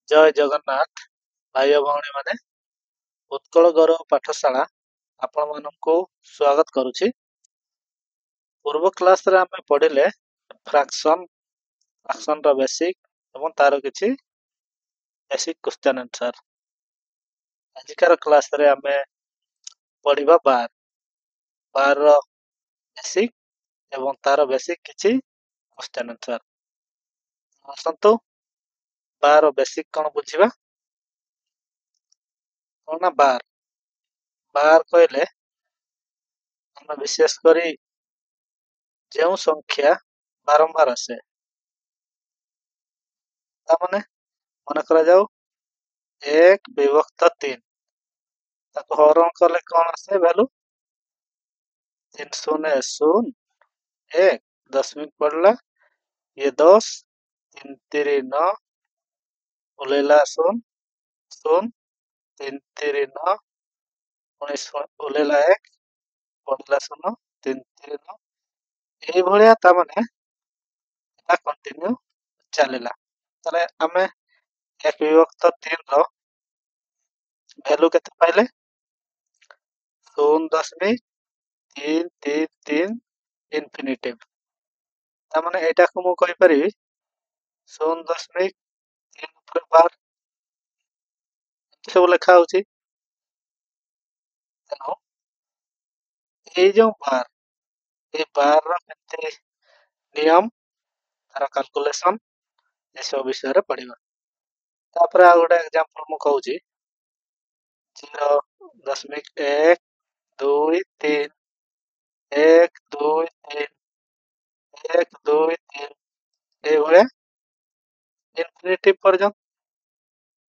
ଜୟ ଜଗନ୍ନାଥ ଭାଇ ଓ ଭଉଣୀମାନେ। ଉତ୍କଳ ଗୌରବ ପାଠଶାଳା ଆପଣମାନଙ୍କୁ ସ୍ୱାଗତ କରୁଛି। ପୂର୍ବ କ୍ଲାସରେ ଆମେ ପଢିଲେ ଫ୍ରାକ୍ସନର ବେସିକ୍ ଏବଂ ତାର କିଛି ବେସିକ୍ କ୍ୱେଶ୍ଚନ୍ ଆନ୍ସର। ଆଜିକାର କ୍ଲାସରେ ଆମେ ପଢିବା ବାରର ବେସିକ୍ ଏବଂ ତାର ବେସିକ୍ କିଛି କ୍ୱେଶ୍ଚନ୍ ଆନ୍ସର। ଆସନ୍ତୁ ବାର ବେସିକ୍ କଣ ବୁଝିବା। କଣ ନା ବାର କହିଲେ ଆମେ ବିଶେଷ କରି ଯେଉଁ ସଂଖ୍ୟା ବାରମ୍ବାର ଆସେ, ତାମାନେ ମନେ କରାଯାଉ 1/3 ତାକୁ ହରଣ କଲେ କଣ ଆସେ ଭ୍ୟାଲୁ 3 0 0 1 ଦଶମିକ ପଡିଲା, ଇଏ 10 3 3 9 ଓହ୍ଲେଇଲା 0 0 3 3 9 ଓହ୍ଲେଇଲା 1 ପଡିଲା 0 3 3 9 ଏଇଭଳିଆ ତାମାନେ এটা କଣ୍ଟିନ୍ୟୁ ଚାଲିଲା। ତାହେଲେ ଆମେ 1/3 ର ଭ୍ୟାଲୁ କେତେ ପାଇଲେ 0.333 ଇନଫିନିଟିଭ। ତାମାନେ ଏଇଟାକୁ ମୁଁ କହିପାରିବି 0.3 ଉପରେ ବାର ସବୁ ଲେଖା ହଉଛି। ତେଣୁ ଏଇ ଯୋଉ ଏଇ ବାରର କେତେ ନିୟମ, ତାର କାଲକୁଲେସନ ଏସବୁ ବିଷୟରେ ପଢିବା। ତାପରେ ଆଉ ଗୋଟେ ଏକ୍ସାମ୍ପଲ ମୁଁ କହୁଛି 0.1 2 3 1 2 3 1 2 3 এইଭଳିଆ ଇନଫିନିଟିଭ ପର୍ଯ୍ୟନ୍ତ।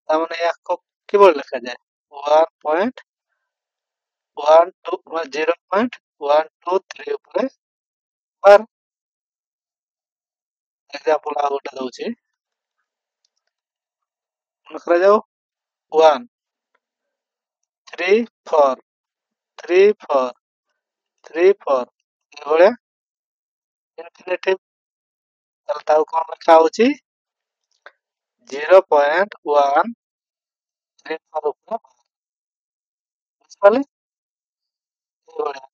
ତାମାନେ ୟାକୁ କିଭଳି ଲେଖାଯାଏ 0.123 ଉପରେ ବାର। ଏକ୍ସାମ୍ପଲ ଆଉ ଗୋଟେ ଦଉଛି, ମନେ କରାଯାଉ 1 3 4 3 4 3 4 ଏଭଳିଆ ଇନଫିନିଟିଭ। ତାହେଲେ ତାକୁ କଣ ଲେଖା ହଉଛି 0.134 ଉପରେ ବୁଝିପାରିଲେ। ଏଇଭଳିଆ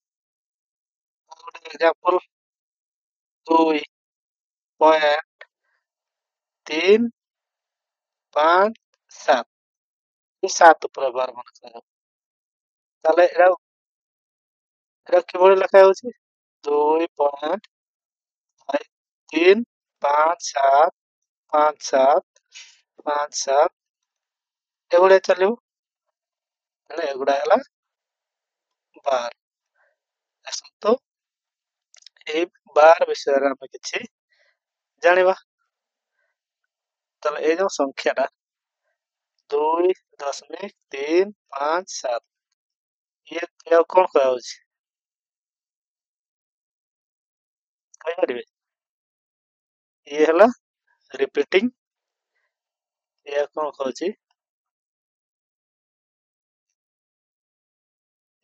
ଆଉ ଗୋଟେ ଏକ୍ସାମ୍ପଲ 2.357 7 ଉପରେ ବାର ମନେ କରାଯାଉ। ତାହେଲେ ଏଟା କିଭଳି ଲେଖା ହେଉଛି 2.3575757 ଏଭଳିଆ ଚାଲିବ। ହେଲେ ଏଗୁଡା ହେଲା ବାର। ଆସନ୍ତୁ ଏଇ ବାର ବିଷୟରେ ଆମେ କିଛି ଜାଣିବା। ତାହେଲେ ଏଇ ଯୋଉ ସଂଖ୍ୟାଟା 2.357 ଇଏ ଆଉ କଣ କୁହାଯାଉଛି କହିପାରିବେ? ଇଏ ହେଲା ରିପିଟିଂ। ଇଏ କଣ କହୁଛି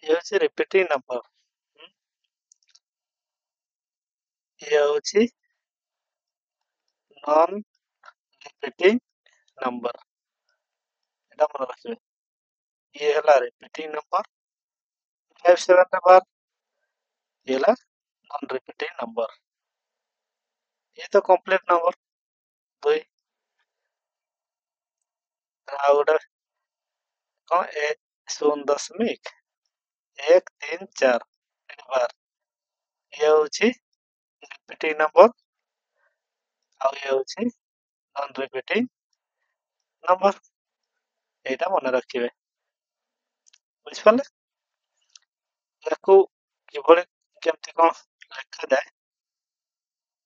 ଇଏ ହଉଛି ରିପିଟିଂ ନମ୍ବର। ଇଏ ହଉଛି ନନ୍ ରିପିଟିଂ ନମ୍ବର। এটা মনে রাখবে। ଇଏ ହେଲା ରିପିଟିଂ ନମ୍ବର 57 ର ବାର। ଇଏ ହେଲା ନନ୍ ରିପିଟିଂ ନମ୍ବର। ଇଏ ତ କମ୍ପ୍ଲିଟ ନମ୍ବର 2। ଆଉ ଗୋଟେ କଣ 0.134 ବାର। ଇଏ ହଉଛି ରିପିଟିଂ ନମ୍ବର ଆଉ ଇଏ ହଉଛି ନନ୍ ରିପିଟିଂ ନମ୍ବର। ଏଇଟା ମନେ ରଖିବେ, ବୁଝିପାରିଲେ। ୟାକୁ କିଭଳି କେମିତି କଣ ଲେଖାଯାଏ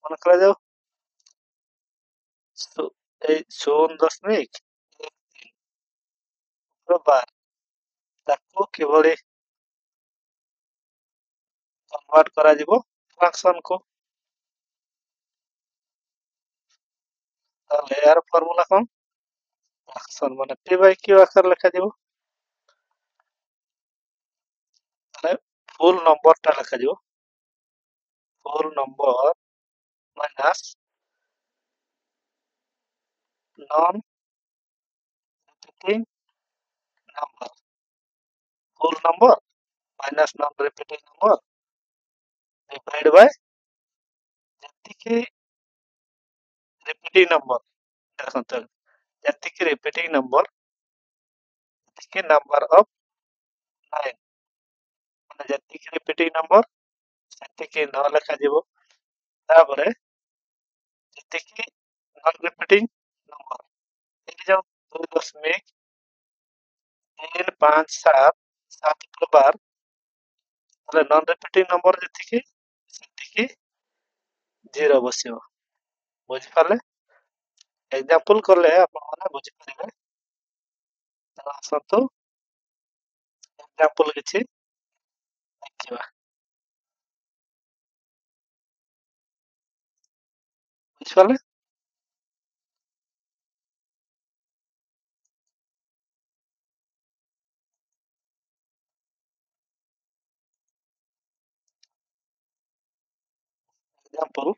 ମନେ କରାଯାଉ। ଏଇ 0.13 ବାର ତାକୁ କିଭଳି କନଭର୍ଟ କରାଯିବ ଫ୍ରାକ୍ସନକୁ। ତାହେଲେ ଏହାର ଫର୍ମୁଲା କଣ ଫ୍ରାକ୍ସନ ମାନେ p/q ଆକାରରେ ଲେଖାଯିବ। ତାହେଲେ ଫୁଲ ନମ୍ବରଟା ଲେଖାଯିବ full number minus non repeating number, whole number minus non-repeating number divide by ଯେତିକି repeating number ଦେଖନ୍ତୁ ଯେତିକି repeating number ସେତିକି number of 9 ମାନେ ଯେତିକି repeating number ସେତିକି 9 ଲେଖାଯିବ ତାପରେ ଯେତିକି non-repeating number ଏଠି ଯୋଉ 2.357 ବାର ତାହେଲେ non-repeating number ଯେତିକି ସେତିକି 0 ବସିବ ବୁଝିପାରିଲେ ଏକ୍ସାମ୍ପଲ କଲେ ଆପଣମାନେ ବୁଝିପାରିବେ ତେଣୁ ଆସନ୍ତୁ ଏକ୍ସାମ୍ପଲ କିଛି ଦେଖିବା ବୁଝିପାରିଲେ ଏକ୍ସାମ୍ପଲ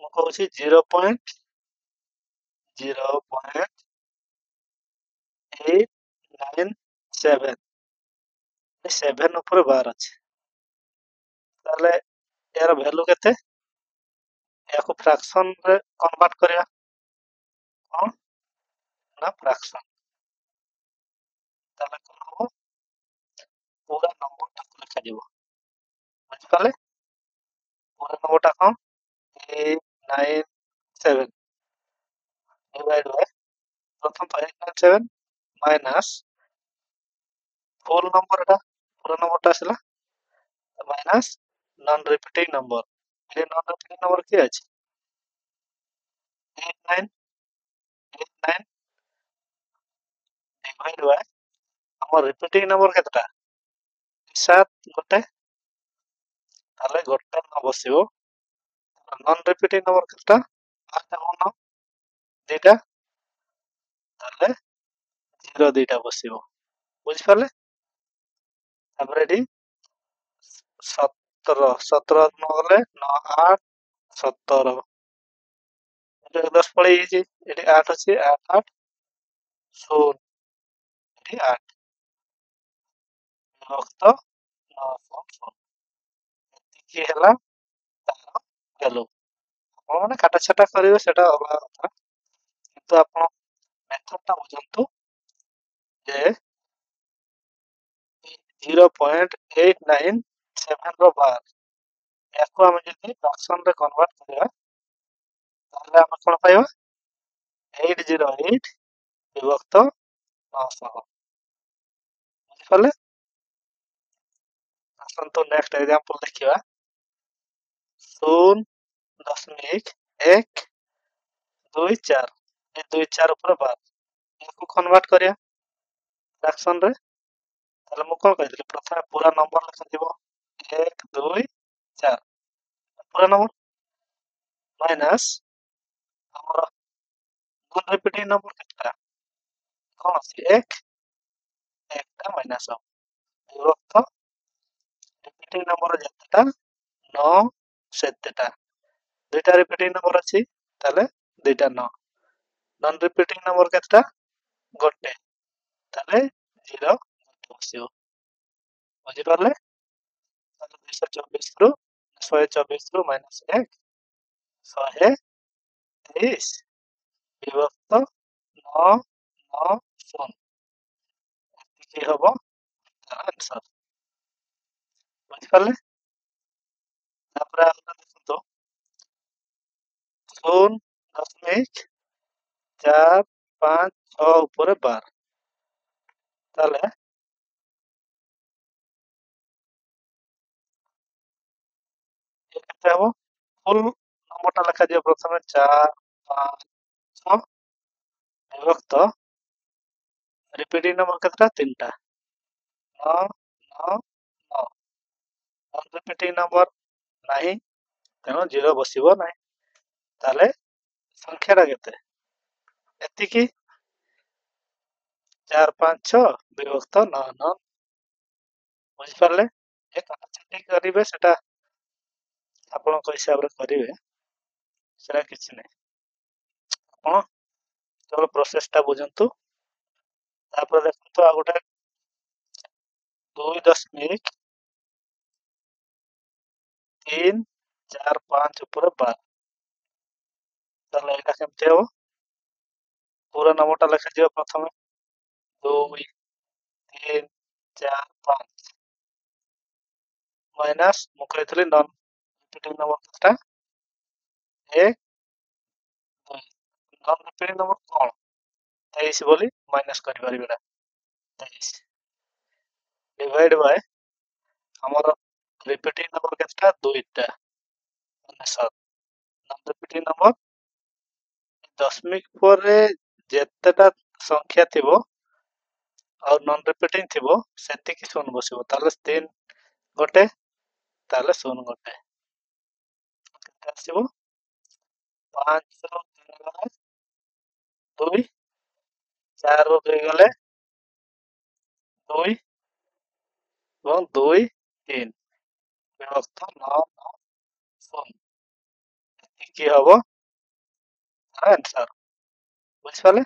ମୁଁ କହୁଛି 0.897 7 ଉପରେ ବାର ଅଛି ତାହେଲେ ଏହାର ଭ୍ୟାଲୁ କେତେ ଏହାକୁ ଫ୍ରାକ୍ସନ ରେ କନଭର୍ଟ କରିବା କଣ ନା ଫ୍ରାକ୍ସନ ତାହେଲେ କଣ ହବ पूरा नंबरଟାକୁ ଲେଖାଯିବ ବୁଝିପାରିଲେ पूरा नंबरଟା କଣ 897 डिवाइड बाय प्रथम तो 897 माइनस फुल नंबरटा पूरा नंबरटा आसला माइनस नॉन रिपीटिंग नंबर ये नॉन रिपीटिंग नंबर किया अछि 8989 डिवाइड बाय हमर रिपीटिंग नंबर केतटा 7 गोटे ताले गोटे न बसिबो नॉन रिपीटिंग नंबर केतटा 8 न दुईटा ताले 0 दुईटा बसिबो बुझि पाले तापर एडी 17 17 न गले 9 8 17 एडी 10 पळे हिची एडी 8 अछि 8 8 16 एडी 8 विभक्त 9 ଏତିକି ହେଲା ତାର ଭ୍ୟାଲୁ ଆପଣମାନେ କାଟା ଛାଟା କରିବେ ସେଟା ଅଲଗା କଥା କିନ୍ତୁ ଆପଣ ମେଥଡଟା ବୁଝନ୍ତୁ ଯେ 0.897 ର ବାର याको ଆମେ ଯଦି ଫ୍ରାକ୍ସନ ରେ କନଭର୍ଟ କରିବା ତାହେଲେ ଆମେ କଣ ପାଇବା 808 ବିଭକ୍ତ 900 ବୁଝିପାରିଲେ ଆସନ୍ତୁ ନେକ୍ସଟ ଏକ୍ସାମ୍ପଲ ଦେଖିବା 0.124 ଏ 24 ଉପରେ ବାର याको कन्वर्ट करिया फ्रैक्शन रे ताले मु कोन कहथिले प्रथम पूरा नंबर लिखा दिबो 1 2 4 पूरा नंबर माइनस हमर नॉन रिपीटिंग नंबर केतना कोन अछि 1 टा माइनस विभक्त रिपीटिंग नंबर जेतेटा 9 सेतेटा दुईटा रिपीटिंग नंबर अछि ताले दुईटा 9 नॉन रिपीटिंग नंबर केतना गोटे ताले 0 बसियो बुझी पारले ताले 224 रु 124 रु माइनस 1 123 विभक्त 9 9 0 एतिकी हबो तार आंसर बुझी पारले तापर आपण देखतो 0.456 ऊपर 12 ताले ये केते हबो फुल नंबरटा लिखा दियो प्रथमे 4 5 6 विभक्त रिपीटिंग नंबर केतटा 3टा 9 9 9 नॉन रिपीटिंग नंबर नाही तेनो 0 बसिबो नाही ताले संख्याटा केते एतिकी 4 5 6 विभक्त 9 9 बुझी पारले ए काटा छाटी करिवे सेटा आपनको हिसाब रे करिवे सेटा किछि नै आपण କେବଳ ପ୍ରୋସେସଟା ବୁଝନ୍ତୁ। ତାପରେ ଦେଖନ୍ତୁ ଆଉ ଗୋଟେ 2.345 ଉପରେ ବାର। ତାହେଲେ ଏଇଟା କେମିତି ହବ? ପୁରା ନମ୍ବରଟା ଲେଖାଯିବ ପ୍ରଥମେ 2, 3, 4, 5 ମାଇନସ୍ ମୁଁ କହିଥିଲି ନନ୍ ରିପିଟିଂ ନମ୍ବର କେତେଟା? 1, 2। ନନ୍ ରିପିଟିଂ ନମ୍ବର କଣ? 23 ବୋଲି ମାଇନସ୍ କରିପାରିବି ଏଟା 23 ଡିଭାଇଡ୍ ବାय ଆମର ରିପିଟିଂ ନମ୍ବର କେତେଟା? 2ଟା ମାନେ 7। ନନ୍ ରିପିଟିଂ ନମ୍ବର ଦଶମିକ ପରେ ଯେତେଟା ସଂଖ୍ୟା ଥିବ ଆଉ ନନ୍ ରିପିଟିଂ ଥିବ ସେତିକି ଶୂନ ବସିବ। ତାହେଲେ 3 ଗୋଟେ, ତାହେଲେ 0 ଗୋଟେ। କେତେ ଆସିବ? 5 ରୁ 3 ଗଲେ 2, 4 ରୁ 2 ଗଲେ 2 ଏବଂ 2, 3 ବିଭକ୍ତ 9, 0 ଏତିକି ହବ ଆନ୍ସର। ବୁଝିପାରିଲେ?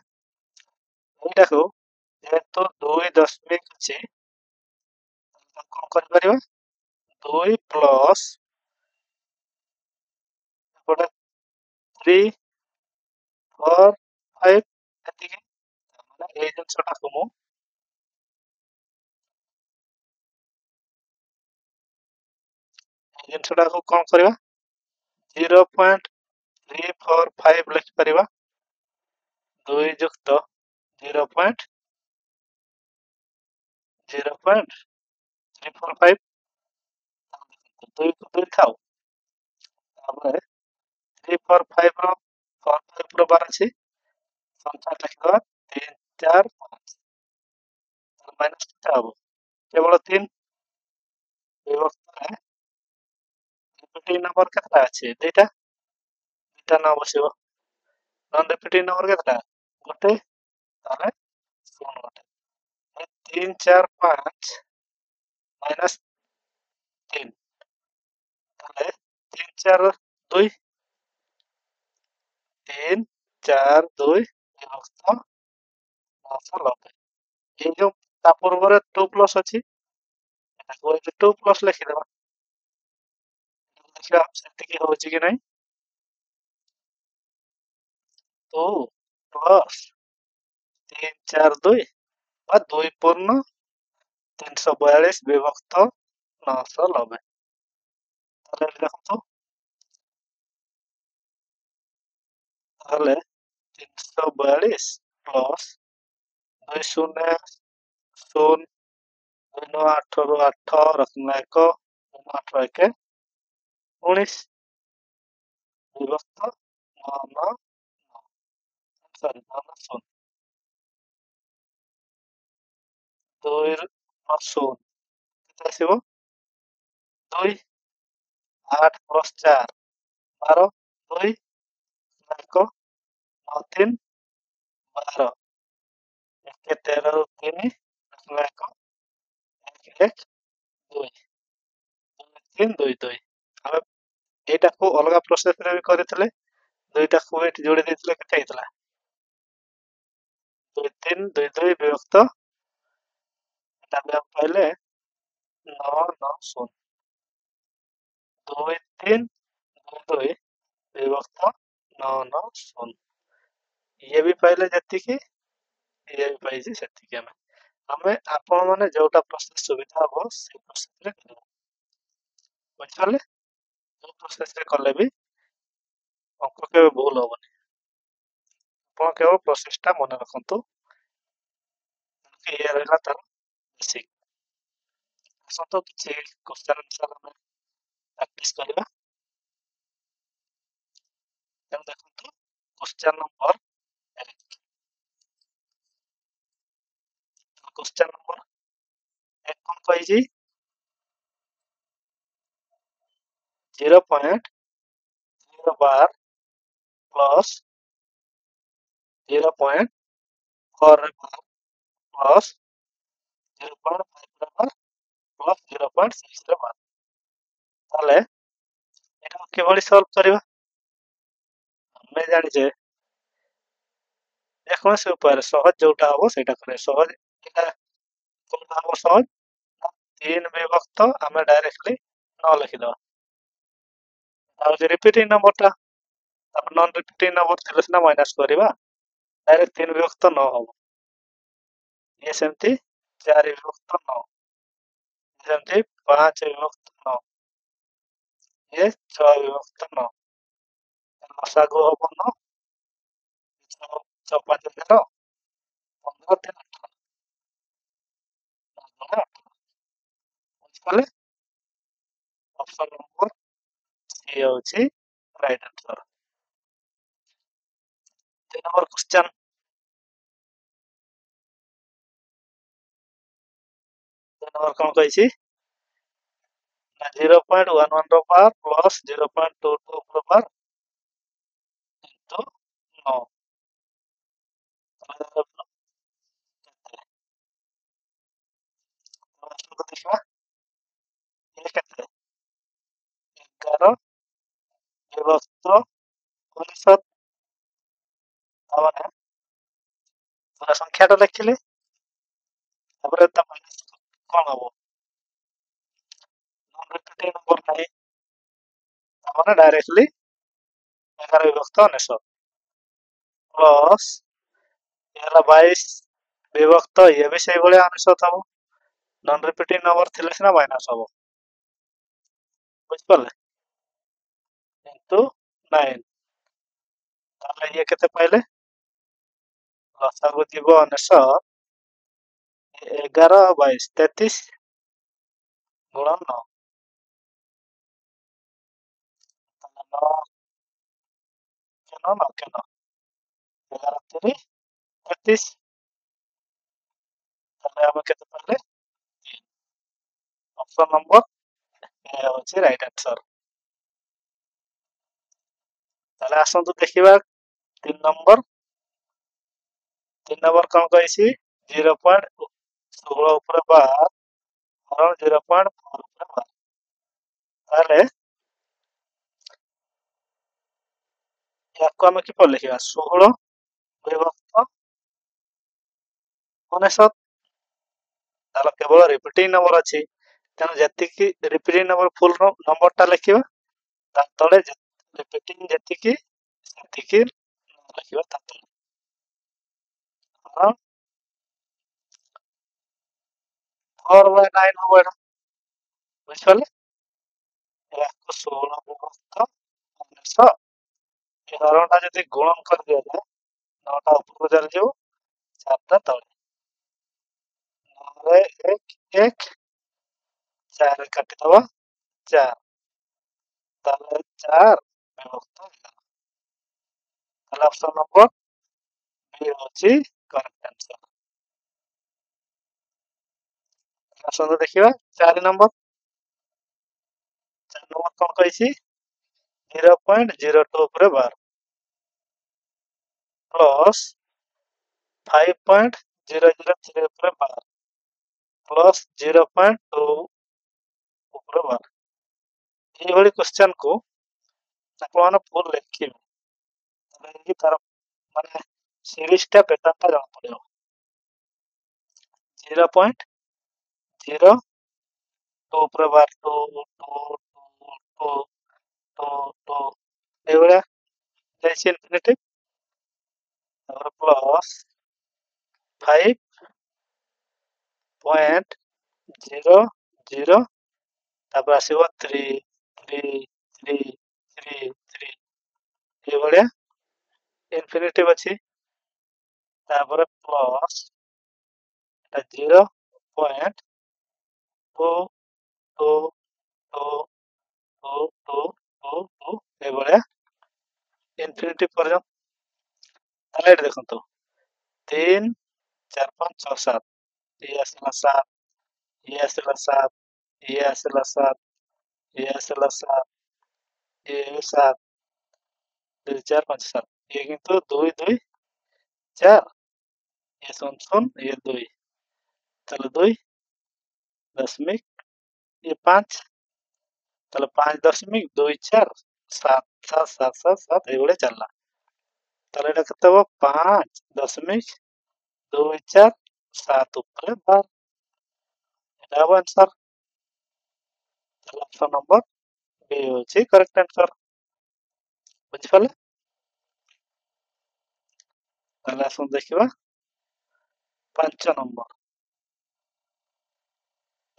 ଏଇଟାକୁ ଯେହେତୁ 2 ଦଶମିକ ଅଛି କଣ କରିପାରିବା? 2 ପ୍ଲସ୍ ଏପଟେ 3, 4, 5 ଏତିକି। ମାନେ ଏଇ ଜିନିଷଟାକୁ ମୁଁ କଣ କରିବା? 0.345 ଲେଖିପାରିବା। 2 ଯୁକ୍ତ 0.345 2 କୁ 2 ଥାଉ। ତାପରେ 345 ର 45 ର ବାର ଅଛି ସଂଖ୍ୟା ଲେଖିଦେବା 3, 4, 5 ମାଇନସ୍ କେତେ ହବ? କେବଳ 3 ବିଭକ୍ତରେ ରିପିଟିଂ ନମ୍ବର କେତେଟା ଅଛି? 2ଟା ନ ବସିବ। ନନ୍ ରିପିଟିଂ ନମ୍ବର କେତେଟା? ଗୋଟେ, ତାହେଲେ 0 ଗୋଟେ। 3, 4, 5 ମାଇନସ୍ 3 ତାହେଲେ 3, 4, 2 3, 4, 2 ବିଭକ୍ତ 990। ଏଇ ଯୋଉ ତା ପୂର୍ବରେ 2 ପ୍ଲସ୍ ଅଛି ଏଟାକୁ 2 ପ୍ଲସ୍ ଲେଖିଦେବା। ଦେଖିବା ସେତିକି ହଉଛି କି ନାହିଁ। 2 ପ୍ଲସ୍ 3, 4, 2 ବା 2 ପୂର୍ଣ୍ଣ 342 ବିଭକ୍ତ 990। ତାହେଲେ ଦେଖନ୍ତୁ, ତାହେଲେ 342 ପ୍ଲସ୍ 2 ଶୂନ 0 2 9 8 ରୁ 8 ରତ୍ନ 1 8 1 19 ବିଭକ୍ତ 9 ସରି 9 0 2 ରୁ 0 କେତେ ଆସିବ? 2 8 ପ୍ଲସ୍ 4 12 2 1 9 3 12 1 13 ରୁ 3 1 1 1 2 3 2 2 ଆମେ ଏଇଟାକୁ ଅଲଗା ପ୍ରୋସେସରେ ବି କରିଥିଲେ। ଦୁଇଟାକୁ ଏଠି ଯୋଡ଼ି ଦେଇଥିଲେ କେତେ ହେଇଥିଲା? 2 3 2 2 ବିଭକ୍ତ ଏଟା ବି ଆମେ ପାଇଲେ 9 9 0 2 3 2 2 ବିଭକ୍ତ 9 9 0 ଇଏ ବି ପାଇଲେ ଯେତିକି ଇଏ ବି ପାଇଛି ସେତିକି। ଆମେ ଆପଣ ମାନେ ଯୋଉଟା ପ୍ରୋସେସ ସୁବିଧା ହବ ସେଇ ପ୍ରୋସେସରେ କରିବା। ବୁଝିପାରିଲେ? ଯୋଉ ପ୍ରୋସେସରେ କଲେ ବି ଅଙ୍କ କେବେ ଭୁଲ ହବନି। ଆପଣ କେବଳ ପ୍ରୋସେସଟା ମନେ ରଖନ୍ତୁ। ଇଏ ରହିଲା ତାର ବେସିକ୍। ଆସନ୍ତୁ କିଛି କ୍ୱେଶ୍ଚନ ଆନ୍ସର ଆମେ ପ୍ରାକ୍ଟିସ କରିବା। ତେଣୁ ଦେଖନ୍ତୁ କ୍ୱେଶ୍ଚନ ନମ୍ବର 1। क्वेश्चन नंबर 1 कौन कही 0.012 प्लस 0.4 प्लस 0.5 प्लस 0.6 ताले एटा केवली सॉल्व करबा। हमें जानि जे ଯେକୌଣସି ଉପାୟରେ ସହଜ ଯୋଉଟା ହବ ସେଇଟା କରିବା। ସହଜ ଏଇଟା କୋଉଟା ହବ ସହଜ? ନା 3 ବିଭକ୍ତ ଆମେ ଡାଇରେକ୍ଟଲି 9 ଲେଖିଦବା। ଆଉ ଯେ ରିପିଟିଂ ନମ୍ବରଟା ତାପରେ ନନ୍ ରିପିଟିଂ ନମ୍ବର ଥିଲେ ସିନା ମାଇନସ୍ କରିବା। ଡାଇରେକ୍ଟ 3 ବିଭକ୍ତ 9 ହବ। ଇଏ ସେମିତି 4 ବିଭକ୍ତ 9, ସେମିତି 5 ବିଭକ୍ତ 9, ଇଏ 6 ବିଭକ୍ତ 9। ଲସାଗୁ ହବ 9, 6 5 13, 15 3 18, 18। ବୁଝିପାରିଲେ? ଅପସନ ନମ୍ବର ସି ହେଉଛି right answer. 2 number question. 2 number କଣ କହିଛି? ନା 0.11 ର ପାୱାର ପ୍ଲସ୍ 0.22 ର ପାୱାର ଇଣ୍ଟୁ 9। ଦେଖିବା ଇଏ କେତେ? 11 ବିଭକ୍ତ 19। ତାମାନେ ପୁରା ସଂଖ୍ୟାଟା ଲେଖିଲେ ତାପରେ ତା ମାଇନସ୍ କଣ ହବ? ନନ୍ ରିପିଟିଂ ନମ୍ବର ନାହିଁ, ତାମାନେ ଡାଇରେକ୍ଟଲି 11 ବିଭକ୍ତ 19 ପ୍ଲସ୍ ଇଏ ହେଲା 22 ବିଭକ୍ତ ଇଏ ବି ସେଇଭଳିଆ 19 ହବ। ନନ୍ ରିପିଟିଂ ନମ୍ବର ଥିଲେ ସିନା ମାଇନସ୍ ହବ। ବୁଝିପାରିଲେ? ଇଣ୍ଟୁ 9। ତାହେଲେ ଇଏ କେତେ ପାଇଲେ? ଲସାଗୁ ଯିବ 19, 11 ଆଉ 22 33 ଗୁଣ 9। 9 କେନ 9 କେନ 11 3 33। ତାହେଲେ ଆମେ କେତେ ପାଇଲେ? 3। ଅପସନ ନମ୍ବର ଏ ହେଉଛି ରାଇଟ୍ ଆନ୍ସର। ତାହେଲେ ଆସନ୍ତୁ ଦେଖିବା 3 ନମ୍ବର। 3 ନମ୍ବର କଣ କହିଛି? 0.16 ଉପରେ 12 ହରଣ 0.4 ଉପରେ 12। ତାହେଲେ ୟାକୁ ଆମେ କିପରି ଲେଖିବା? 16 ବିଭକ୍ତ 19। ତାହେଲେ କେବଳ ରିପିଟିଂ ନମ୍ବର ଅଛି, ତେଣୁ ଯେତିକି ରିପିଟିଂ ନମ୍ବର ଫୁଲ୍ ନମ୍ବରଟା ଲେଖିବା, ତା ତଳେ ରିପିଟିଂ ଯେତିକି ସେତିକି ଲେଖିବା ତା ତଳେ। 4/9 ହବ ଏଇଟା। ବୁଝିପାରିଲେ? ୟାକୁ 16 ବିଭକ୍ତ 19, ଏ ହରଣଟା ଯଦି ଗୁଣନ କରିଦିଆଯାଏ 9ଟା ଉପରକୁ ଚାଲିଯିବ, 4ଟା ତଳେ। 9 ରେ 1 1, 4 କାଟିଦବା 4, ତାହେଲେ 4 ବିଭକ୍ତ 11। ତାହେଲେ ଅପସନ ନମ୍ବର ବି ହେଉଛି କରେକ୍ଟ ଆନ୍ସର। ଆସନ୍ତୁ ଦେଖିବା 4 ନମ୍ବର। 4 ନମ୍ବର କଣ କହିଛି? 0.02 ଉପରେ 12 ପ୍ଲସ୍ 5.003 ଉପରେ 12 ପ୍ଲସ୍ 0.2 ଉପରେ 12। ଏଇଭଳି କ୍ୱେଶ୍ଚନ କୁ ଆପଣମାନେ ଫୁଲ୍ ଲେଖିବେ, ତାହେଲେ ତାର ମାନେ ସିରିଜଟା ପ୍ୟାଟର୍ନଟା ଜଣା ପଡ଼ିବ। 0.02 ଉପରେ 12 2 2 2 2 2 ଏଇଭଳିଆ ଯାଇଛି ଇନଫିନିଟିଭ, ତାପରେ ପ୍ଲସ୍ 5.003, ତାପରେ ଆସିବ 3 3 3 3 3 ଏଇଭଳିଆ ଇନଫିନିଟିଭ ଅଛି, ତାପରେ ପ୍ଲସ୍ 0.222222 ଏଇଭଳିଆ ଇନଫିନିଟିଭ ପର୍ଯ୍ୟନ୍ତ। ତାହେଲେ ଏଠି ଦେଖନ୍ତୁ 3 4 5 6 7, ଇଏ ଆସିଲା 7, ଇଏ ଆସିଲା 7, ଇଏ ଆସିଲା 7, ଇଏ ଆସିଲା 7, ଇଏ 7, 2 4 5 7, ଇଏ କିନ୍ତୁ 2 2 4, ଇଏ 0 0, ଇଏ 2, ତାହେଲେ 2.5, ଇଏ 5, ତାହେଲେ 5.24 7 7 7 7 7 ଏଇଭଳିଆ ଚାଲିଲା। তাহলে এটা করতে হবে 5.24 উপরে 12 এটা হবে आंसर। তাহলে অপশন নম্বর বি হচ্ছে करेक्ट आंसर। বুঝিপারলে? তাহলে আসুন ଦେଖିବା 5 নম্বর।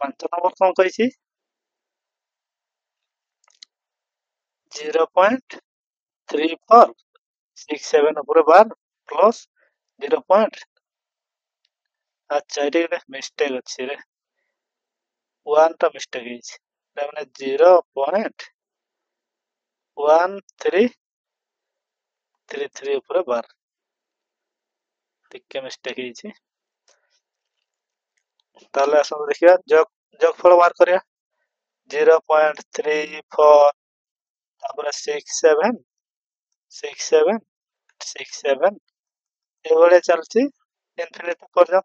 5 নম্বর କଣ କହିଛି? 0.3467 উপরে 12 প্লস 0. আচ্ছা এটি ଗୋଟେ ମିଷ୍ଟେକ୍ ଅଛି ରେ। 1 ଟା ମିଷ୍ଟେକ୍ ହେଇଛି। এটা ମାନେ 0.1333 ଉପରେ 12 ଟିକେ ମିଷ୍ଟେକ୍ ହେଇଛି। ତାହେଲେ ଆସନ୍ତୁ ଦେଖିବା ଯୋଗଫଳ ବାହାର କରିବା। 0.34 ତାପରେ 67 67 67 ଏଭଳିଆ ଚାଲିଛି ଇନଫିନିଟି ପର୍ଯ୍ୟନ୍ତ।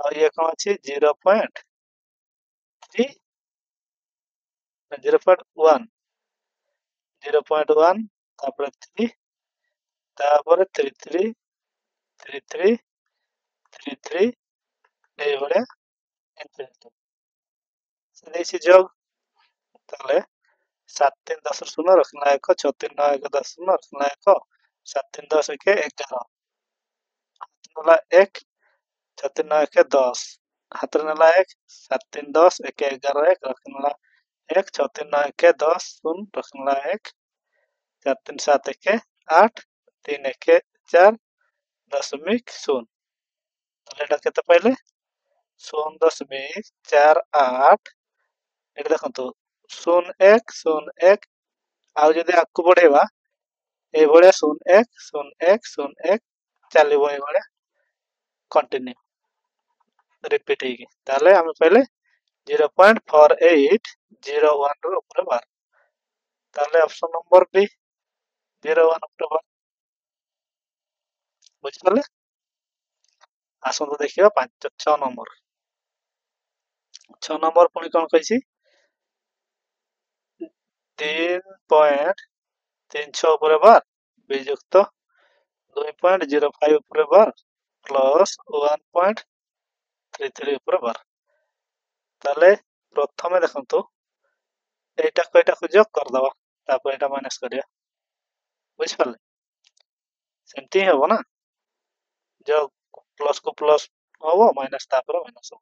ଆଉ ଇଏ କଣ ଅଛି 0.3 0.1 0.1 ତାପରେ 3 ତାପରେ 33 33 33 এইভଳିଆ ইনফিନିটি ସେ ଦେଇଛି ଯୋଗ। ତାହେଲେ 7 3 10 ଶୂନ ରଖିଲା 1 6 3 9 1 10 ଶୂନ ରଖିଲା 1 7 3 10 1 11 ନେଲା 1 6 3 9 1 10 ହାତରେ ନେଲା 1 7 3 10 1 11 1 ରଖିନେଲା 1 6 3 9 1 10 ଶୂନ ରଖିନେଲା 1 4 3 7 1 8 3 1 4 0.0 ତାହେଲେ ଏଟା କେତେ ପାଇଲେ 0.48 ଏଠି ଦେଖନ୍ତୁ 0.1 ଆଉ ଯଦି ଆଗକୁ ବଢେଇବା ଏଇଭଳିଆ 0.1 ଚାଲିବ ଏଇଭଳିଆ କଣ୍ଟିନ୍ୟୁ ରିପିଟ୍ ହେଇକି। ତାହେଲେ ଆମେ ପାଇଲେ 0.4801 ର ଉପରେ 12। ତାହେଲେ ଅପସନ ନମ୍ବର ବି 01 ଉପରେ 12 ବୁଝିପାରିଲେ? ଆସନ୍ତୁ ଦେଖିବା 6 ନମ୍ବର। 6 ନମ୍ବର ପୁଣି କଣ କହିଛି 3.36 ଉପରେ 12 ବିଯୁକ୍ତ 2.05 ଉପରେ 12 ପ୍ଲସ୍ 1.33 ଉପରେ 12। ତାହେଲେ ପ୍ରଥମେ ଦେଖନ୍ତୁ ଏଇଟାକୁ ଯୋଗ କରିଦବା ତାପରେ ଏଇଟା ମାଇନସ୍ କରିବା। ବୁଝିପାରିଲେ? ସେମିତି ହିଁ ହବ ନା ଯୋଗ ପ୍ଲସ୍ କୁ ପ୍ଲସ୍ ହବ ମାଇନସ୍ ତାପରେ ମାଇନସ୍ ହବ।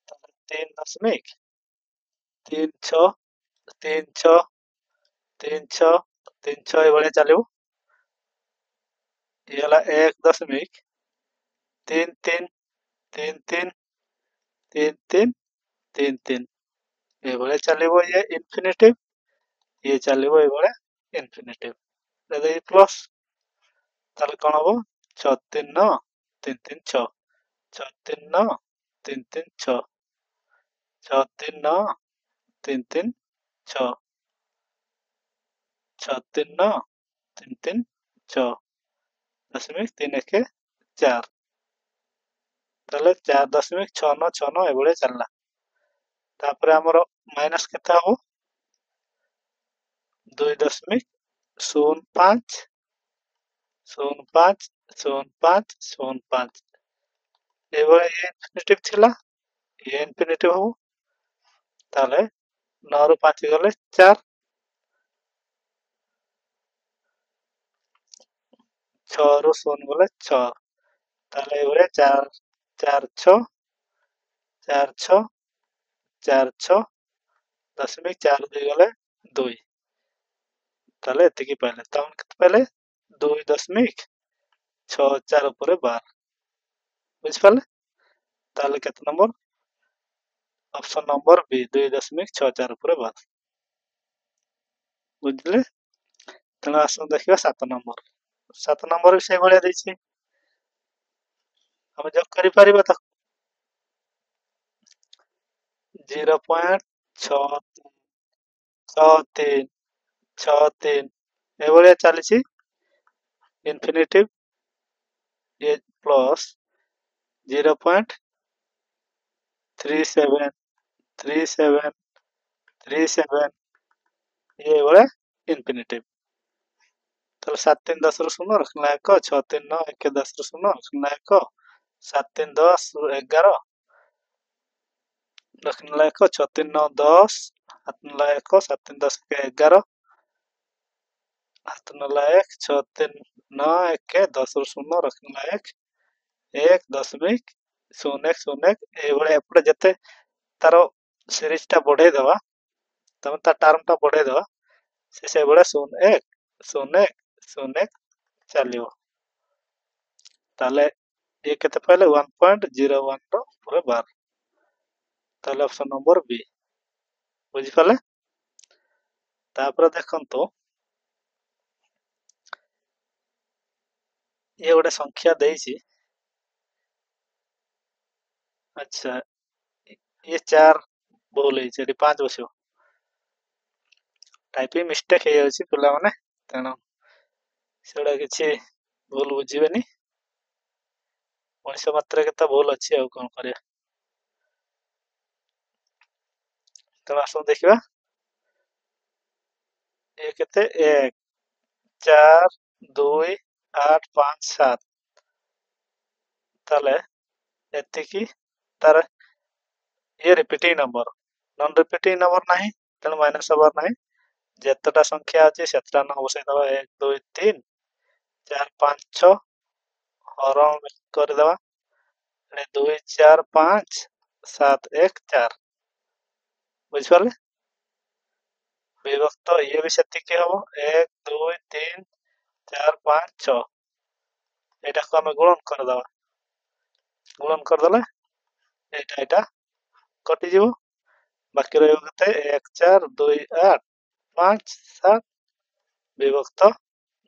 ତାହେଲେ 3.36 36 ଏଇଭଳିଆ ଚାଲିବ। ଇଏ ହେଲା 1.333333 ଏଇଭଳିଆ ଚାଲିବ ଇଏ ଇନଫିନିଟିଭ ଇଏ ଚାଲିବ ଏଇଭଳିଆ ଇନଫିନିଟିଭ। ଯଦି ପ୍ଲସ୍ ତାହେଲେ କଣ ହବ 6 3 9 3 3 6 6 3 9 3 3 6 6 3 9 3 3 6 6 3 9 3 3 6 0.31 4 ତାହେଲେ 4.6969 ଏଭଳିଆ ଚାଲିଲା। ତାପରେ ଆମର ମାଇନସ୍ କେତେ ହବ 2.05 05 05 05 ଏଭଳିଆ ଇଏ ଇନଫିନିଟିଭ ଥିଲା ଇଏ ଇନଫିନିଟିଭ ହବ। ତାହେଲେ 9 ରୁ 5 ଗଲେ 4 6 ରୁ 0 ଗଲେ 6 ତାହେଲେ ଏଇଭଳିଆ 4 4 6 4 6 4 6 0.42 ଗଲେ 2 ତାହେଲେ ଏତିକି ପାଇଲେ। ତମେ କେତେ ପାଇଲେ 2.64 ଉପରେ 12 ବୁଝିପାରିଲେ? ତାହେଲେ କେତେ ନମ୍ବର ଅପସନ ନମ୍ବର ବି 2.64 ଉପରେ 12 ବୁଝିଲେ? ତେଣୁ ଆସନ୍ତୁ ଦେଖିବା 7 ନମ୍ବର। 7 ନମ୍ବର ବି ସେଇଭଳିଆ ଦେଇଛି ଆମେ ଯୋଗ କରିପାରିବା ତାକୁ 0.6363 ଏଭଳିଆ ଚାଲିଛି ଇନଫିନିଟିଭ ଇଏ ପ୍ଲସ୍ 0.373737 ଇଏ ଏଭଳିଆ ଇନଫିନିଟିଭ। ତାହେଲେ 7 3 10 ରୁ 0 ରଖିଲା 1, 6 3 9 1 10 ରୁ 0 ରଖିଲା 1, 7 3 10 11 ରଖିଲା 1, 6 3 9 10 ହାତ ନେଲା 1, 7 3 10 11 ହାତ ନେଲା 1, 6 3 9 1 10 ରୁ 0 ରଖିଲା 1 1.01 ଏଇଭଳିଆ ଏପଟେ ଯେତେ ତାର ସିରିଜ ଟା ବଢେଇ ଦବା, ତମେ ତା ଟର୍ମ ଟା ବଢେଇ ଦବା, ସେ ସେଇଭଳିଆ 0 1 0 1 0 1 ଚାଲିବ। ତାହେଲେ ये କେତେ ପାଇଲେ 1.01 ର ପୁରା ବାର। ତାହେଲେ ଅପସନ ନମ୍ବର ବି। ବୁଝିପାରିଲେ? ତାପରେ ଦେଖନ୍ତୁ ଇଏ ଗୋଟେ ସଂଖ୍ୟା ଦେଇଛି। ଆଚ୍ଛା ये 4 ଭୁଲ ହେଇଛି, ଏଠି 5 ବସିବ। ଟାଇପିଂ ମିଷ୍ଟେକ୍ ହେଇଯାଉଛି ପିଲାମାନେ, ତେଣୁ ସେଗୁଡ଼ା କିଛି ଭୁଲ ବୁଝିବେନି। ମଣିଷ ମାତ୍ରକେ ତ ଭୁଲ ଅଛି, ଆଉ କଣ କରିବା। ତେଣୁ ଆସନ୍ତୁ ଦେଖିବା ଏ କେତେ 1 4 2 8 5 7। ତାହେଲେ ଏତିକି ତାର ଇଏ repeating number, non repeating number ନାହିଁ, ତେଣୁ ମାଇନସ୍ ହବାର ନାହିଁ। ଯେତେଟା ସଂଖ୍ୟା ଅଛି ସେତେଟା ନ ବସେଇଦବା 1 2 3 4 5 6 ହରଣ କରିଦବା 2 4 5 7 1 4। ବୁଝିପାରିଲେ? ବିଭକ୍ତ ଇଏ ବି ସେତିକି ହବ 1 2 3 4 5 6। ଏଇଟାକୁ ଆମେ ଗୁଣନ କରିଦବା, ଗୁଣନ କରିଦେଲେ ଏଇଟା କଟିଯିବ, ବାକି ରହିବ କେତେ 1 4 2 8 5 7 ବିଭକ୍ତ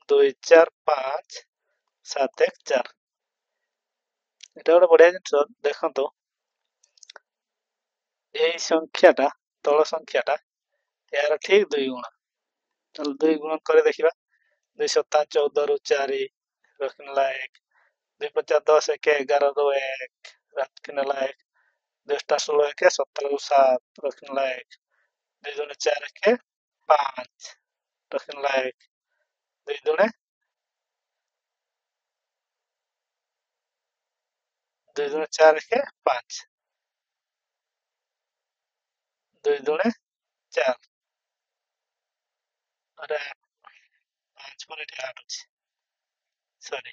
2 4 5 7 1 4। ଏଇଟା ଗୋଟେ ବଢିଆ ଜିନିଷ। ଦେଖନ୍ତୁ ଏଇ ସଂଖ୍ୟାଟା, ତଳ ସଂଖ୍ୟାଟା ଏହାର ଠିକ 2 ଗୁଣ। ତାହେଲେ 2 ଗୁଣନ କରି ଦେଖିବା 2 7 14 ରୁ 4 ରଖିନେଲା 1, 2 5 10 1 11 ରୁ 1 ରଖିନେଲା 1, 2 16 1 17 ରୁ 7 ରଖିନେଲା 1, 2 4 1 5 ରଖିନେଲା 1, 2 4 1 5, 2 4 अरे 5 पर एठी 8 ଅଛି, सॉरी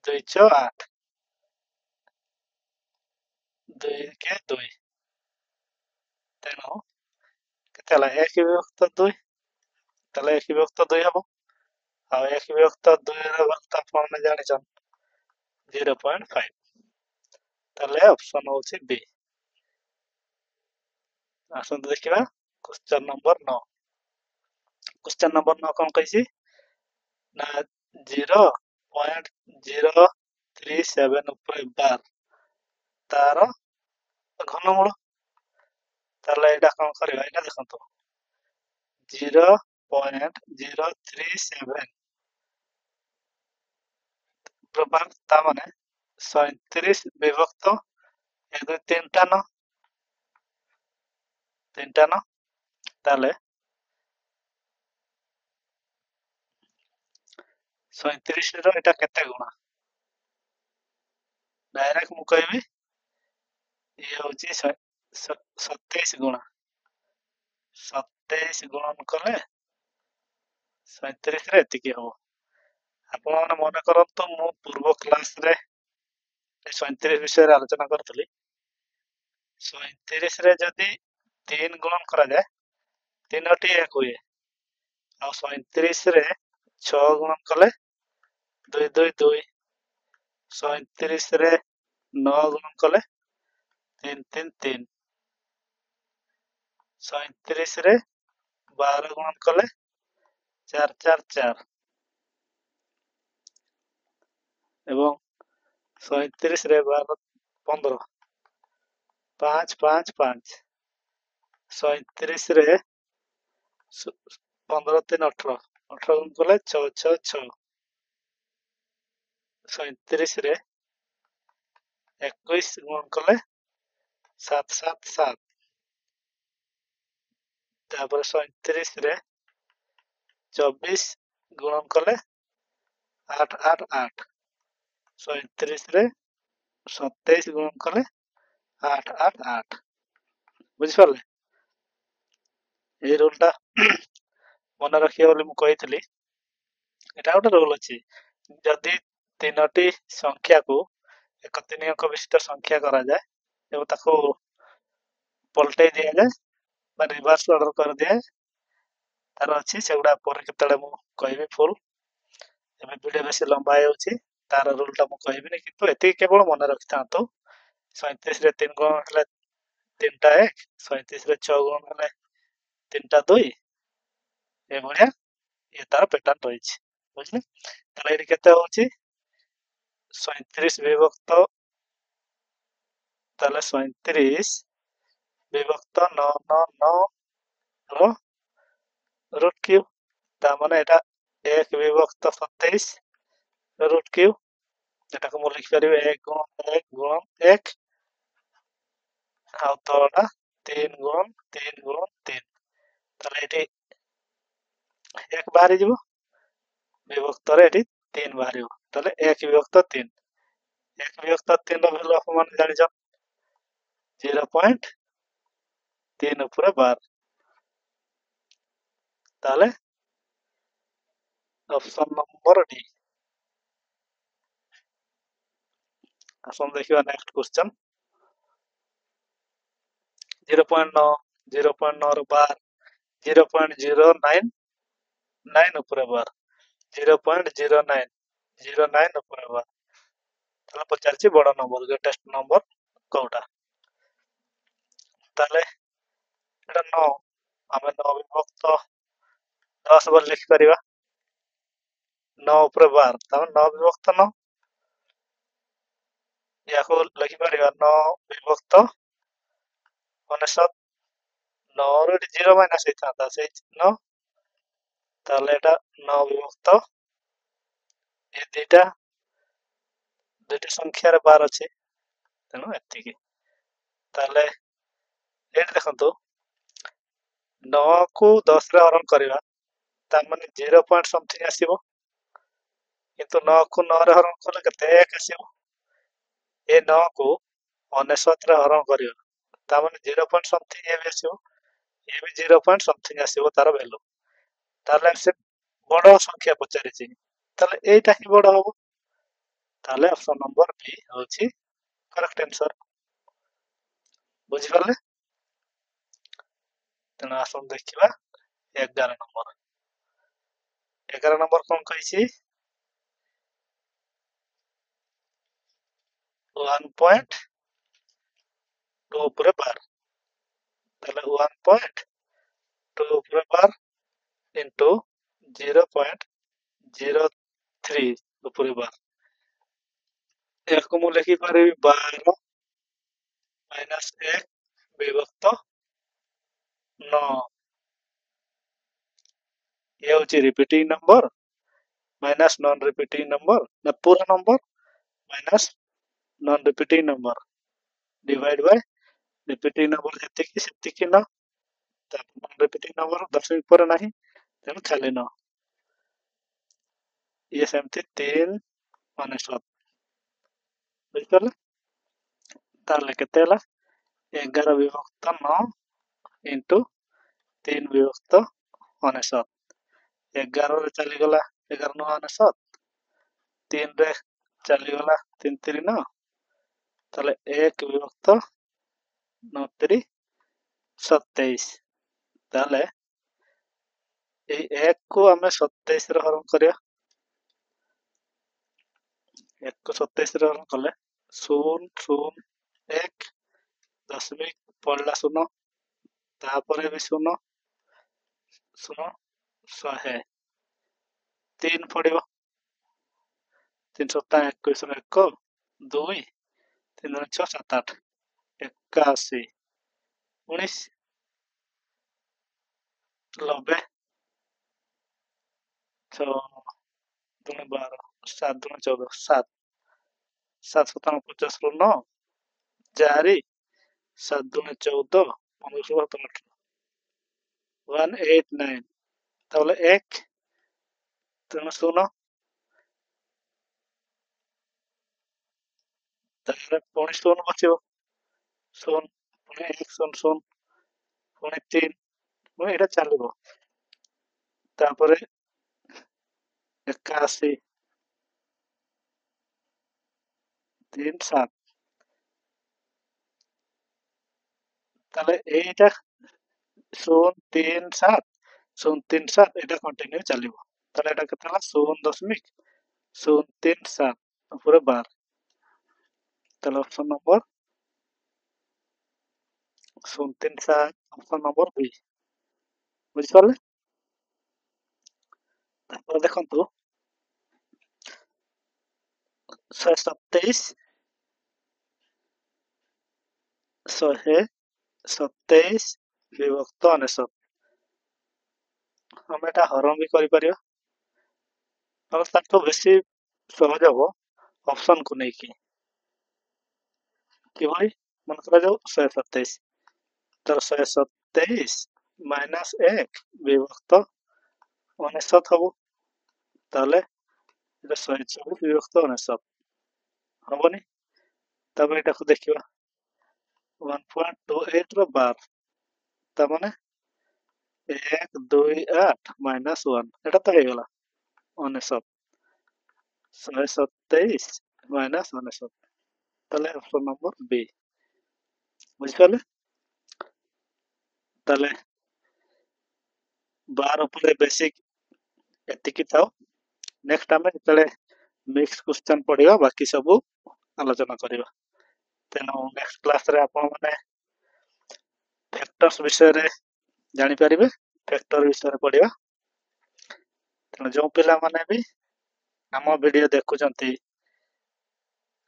2 6 8 2 के 2। ତେଣୁ କେତେ ହେଲା 1 ବିଭକ୍ତ 2, ତାହେଲେ 1 ବିଭକ୍ତ 2 ହବ। ଆଉ 1 ବିଭକ୍ତ 2 ର ଭକ୍ତ ଆପଣ ଜାଣିଛନ୍ 0.5। ତାହେଲେ ଅପସନ ହଉଛି B। ଆସନ୍ତୁ ଦେଖିବା क्वेश्चन नंबर 9। क्वेश्चन नंबर 9 कौन कही ना 0.037 ଉପରେ ବାର ତାର ଘନମୂଳ। ତାହେଲେ ଏଇଟା କଣ କରିବା, ଏଇଟା ଦେଖନ୍ତୁ 0.037 ପ୍ରବାର, ତା ମାନେ 37 ବିଭକ୍ତ 1 2 3ଟା ନ, ତାହେଲେ 37 ର ଏଟା କେତେ ଗୁଣ? ଡାଇରେକ୍ଟ ମୁଁ କହିବି ଇଏ ହଉଛି 27 ଗୁଣ। 27 ଗୁଣନ କଲେ 37 ରେ ଏତିକି ହବ। ଆପଣ ମାନେ ମନେ କରନ୍ତୁ ମୁଁ ପୂର୍ବ କ୍ଲାସରେ 37 ବିଷୟରେ ଆଲୋଚନା କରିଥିଲି। 37 ରେ ଯଦି 3 ଗୁଣନ କରାଯାଏ 3ଟି 1 ହୁଏ, ଆଉ 37 ରେ 6 ଗୁଣନ କଲେ 2 2 2, 37 ରେ 9 ଗୁଣନ କଲେ 3 3 3, 37 ରେ 12 ଗୁଣନ କଲେ 4 4 4 ଏବଂ 37 ରେ 12 15 5 5 5, 37 ରେ 15 3 18, 18 ଗୁଣ କଲେ 6 6 6, 37 ରେ 21 ଗୁଣ କଲେ 7 7 7, ତାପରେ 37 ରେ 24 ଗୁଣନ କଲେ 8 8 8 37 ରେ 27 ଗୁଣନ କଲେ 8 8 8 ବୁଝିପାରିଲେ। ଏଇ ରୁଲଟା ମନେ ରଖିବେ ବୋଲି ମୁଁ କହିଥିଲି। ଏଟା ଗୋଟେ ରୁଲ ଅଛି, ଯଦି ତିନୋଟି ସଂଖ୍ୟାକୁ ଏକ ତିନି ଅଙ୍କ ବିଶିଷ୍ଟ ସଂଖ୍ୟା କରାଯାଏ ଏବଂ ତାକୁ ପଲଟେଇ ଦିଆଯାଏ ବା ରିଭର୍ସ ଅର୍ଡର କରିଦିଏ, ତାର ଅଛି ସେଗୁଡା ପରେ କେତେବେଳେ ମୁଁ କହିବି ଫୁଲ। ଏବେ ଭିଡିଓ ବେଶୀ ଲମ୍ବା ହେଇଯାଉଛି, ତାର ରୁଲଟା ମୁଁ କହିବିନି, କିନ୍ତୁ ଏତିକି କେବଳ ମନେ ରଖିଥାନ୍ତୁ। 37 ରେ 3 ଗୁଣ ହେଲେ 3ଟା 1, 37 ରେ 6 ଗୁଣ ହେଲେ 3ଟା 2, ଏଭଳିଆ ଇଏ ତାର ପ୍ୟାଟର୍ନ ରହିଛି, ବୁଝିଲେ। ତାହେଲେ ଏଠି କେତେ ହଉଛି 37 ବିଭକ୍ତ, ତାହେଲେ 37 ବିଭକ୍ତ 999 ର ରୁଟ କ୍ୟୁବ, ତା ମାନେ ଏଟା 1 ବିଭକ୍ତ 27 ରୁଟ କ୍ୟୁବ, ଏଟାକୁ ମୁଁ ଲିଖିପାରିବି 1 ଗୁଣ 1 ଗୁଣ 1, ଆଉ ତଳଟା 3 ଗୁଣ 3 ଗୁଣ 3, ତାହେଲେ ଏଠି 1 ବାହାରିଯିବ, ବିଭକ୍ତରେ ଏଠି 3 ବାହାରିବ, ତାହେଲେ 1 ବିଭକ୍ତ 3, 1 ବିଭକ୍ତ 3 ର ଭ୍ୟାଲୁ ଆପଣମାନେ ଜାଣିଛ 0.3 ଉପରେ 12, ତାହେଲେ ଅପସନ ନମ୍ବର ଡି। ଆସନ୍ତୁ ଦେଖିବା ନେକ୍ସଟ କ୍वेଶ୍ଚन। 0.9 0.9 ରୁ 12, 0.099 ଉପରେ 12, 0.09 09 ଉପରେ 12, ତାହେଲେ ପଚାରିଛି ବଡ ନମ୍ବର ଗ୍ରେଟେଷ୍ଟ ନମ୍ବର କୋଉଟା। ତାହେଲେ ଏଟା 9, ଆମେ 9 ବିଭକ୍ତ 10 ବୋଲି ଲେଖିପାରିବା, 9 ଉପରେ 12, ତାମାନେ 9 ବିଭକ୍ତ 9, ୟାକୁ ଲେଖିପାରିବା 9 ବିଭକ୍ତ 99, 9 ରୁ ଏଠି 0 ମାଇନସ ହେଇଥାନ୍ତା ସେଇ 9, ତାହେଲେ ଏଟା 9 ବିଭକ୍ତ ଏ ଦୁଇଟି ସଂଖ୍ୟାରେ 12 ଅଛି, ତେଣୁ ଏତିକି। ତାହେଲେ ଏଠି ଦେଖନ୍ତୁ 9 କୁ 10 ରେ ହରଣ କରିବା, ତା ମାନେ 0 ପଏଣ୍ଟ ସମଥିଙ୍ଗ ଆସିବ, କିନ୍ତୁ 9 କୁ 9 ରେ ହରଣ କଲେ କେତେ 1 ଆସିବ, ଏ 9 କୁ 99 ରେ ହରଣ କରିବା, ତା ମାନେ 0 ପଏଣ୍ଟ ସମଥିଙ୍ଗ ଏ ବି ଆସିବ, ଏ ବି 0 ପଏଣ୍ଟ ସମଥିଙ୍ଗ ଆସିବ ତାର ଭ୍ୟାଲୁ। ତାହେଲେ ସେ ବଡ ସଂଖ୍ୟା ପଚାରିଛି, ତାହେଲେ ଏଇଟା ହିଁ ବଡ ହବ, ତାହେଲେ ଅପସନ ନମ୍ବର ବି ହଉଛି କରେକ୍ଟ ଆନ୍ସର, ବୁଝିପାରିଲେ। ତେଣୁ ଆସନ୍ତୁ ଦେଖିବା 11 ନମ୍ବର। 11 ନମ୍ବର କଣ କହିଛି 1.2 ଉପରେ 12, ତାହେଲେ 1.2 ଉପରେ 12 ଇଣ୍ଟୁ 0.03 ଉପରେ 12, ଏହାକୁ ମୁଁ ଲେଖିପାରିବି 12 ମାଇନସ 1 ବିଭକ୍ତ 9, ये हूँ repeating number minus non repeating number ना पूरा number minus non repeating number divide by repeating number सेतिकी न, नॉन रिपीटिंग नंबर 10 ऊपर नहीं, तेणु खाली न, ये सेमती 3 अनेशत, बुझिपारे। ताले केते हला 11 विभक्त 9 इंटू 3 विभक्त 99, 11 रे चली गला 11 9 99, 3 रे चली गला 3 3 9, ताले 1 विभक्त 9 3 27, ताले ए 1 को आमे 27 रे हरण करिया, 1 को 27 रे हरण कले 0 0 1 दशमिक पड़ला 0, तापरे भी 0 0 100 3 पड़िबो, 3 7 21 रो 1 2 3 6 7 8 81 19 90 6 2 12 7 2 14 7 7 7 50 ରୁ 9 4 7 2 14 15 17 18 189, ତାহলে 1 ତେଣୁ ଶୂନ। ତାପରେ ପୁଣି ଶୂନ ବସିବ, ଶୂନ ପୁଣି 1 ଶୂନ ଶୂନ ପୁଣି 3, ପୁଣି ଏଇଟା ଚାଲିବ। ତାପରେ 81 3 7, ତାহলে এইটা 0 3 7 0 3 7 এটা কন্টিনিউ চালিব। তাহলে এটা কেতে হলা 0.037 উপরে 12। তাহলে option number 0.37 option number B. বুঝিপারলে? তারপরে দেখন্তু 127 127 ବିଭକ୍ତ 99। ଆମେ ଏଟା ହରଣ ବି କରିପାରିବା, ଆଉ ତାଠୁ ବେଶୀ ସହଜ ହବ ଅପସନ କୁ ନେଇକି। କିଭଳି? ମନେ କରାଯାଉ 127, ତ 127 ମାଇନସ 1 ବିଭକ୍ତ 99 ହବ। ତାହେଲେ এটা 124 বিভক্ত 99 হবনি? তারপরে এটাকে ଦେଖିବା 1.28 ର 12, ତା ମାନେ 128 ମାଇନସ 1, এটা ତ ହେଇଗଲା 99। 127 ମାଇନସ 99, ତାହେଲେ ଅପସନ ନମ୍ବର ବି। ବୁଝିପାରିଲେ? ତାହେଲେ 12 ଉପରେ ବେସିକ ଏତିକି ଥାଉ। ନେକ୍ସଟ ଆମେ ଯେତେବେଳେ ମିକ୍ସ କ୍ୱେଶ୍ଚନ ପଢିବା ବାକି ସବୁ ଆଲୋଚନା କରିବା। ତେଣୁ ନେକ୍ସଟ କ୍ଲାସରେ ଆପଣମାନେ ଫ୍ୟାକ୍ଟର୍ସ ବିଷୟରେ ଜାଣିପାରିବେ, ଫ୍ୟାକ୍ଟର ବିଷୟରେ ପଢିବା। ତେଣୁ ଯେଉଁ ପିଲାମାନେ ବି ଆମ ଭିଡିଓ ଦେଖୁଛନ୍ତି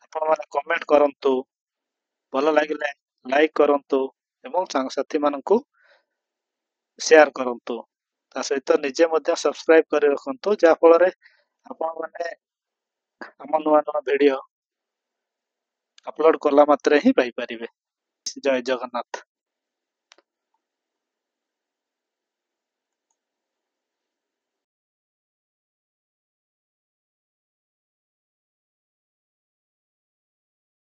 ଆପଣମାନେ କମେଣ୍ଟ କରନ୍ତୁ, ଭଲ ଲାଗିଲେ ଲାଇକ୍ କରନ୍ତୁ ଏବଂ ସାଙ୍ଗସାଥି ମାନଙ୍କୁ ସେୟାର କରନ୍ତୁ। ତା ସହିତ ନିଜେ ମଧ୍ୟ ସବସ୍କ୍ରାଇବ କରି ରଖନ୍ତୁ, ଯାହା ଫଳରେ ଆପଣମାନେ ଆମ ନୂଆ ନୂଆ ଭିଡିଓ ଅପଲୋଡ କଲା ମାତ୍ରେ ହିଁ ପାଇପାରିବେ। ଜୟ ଜଗନ୍ନାଥ।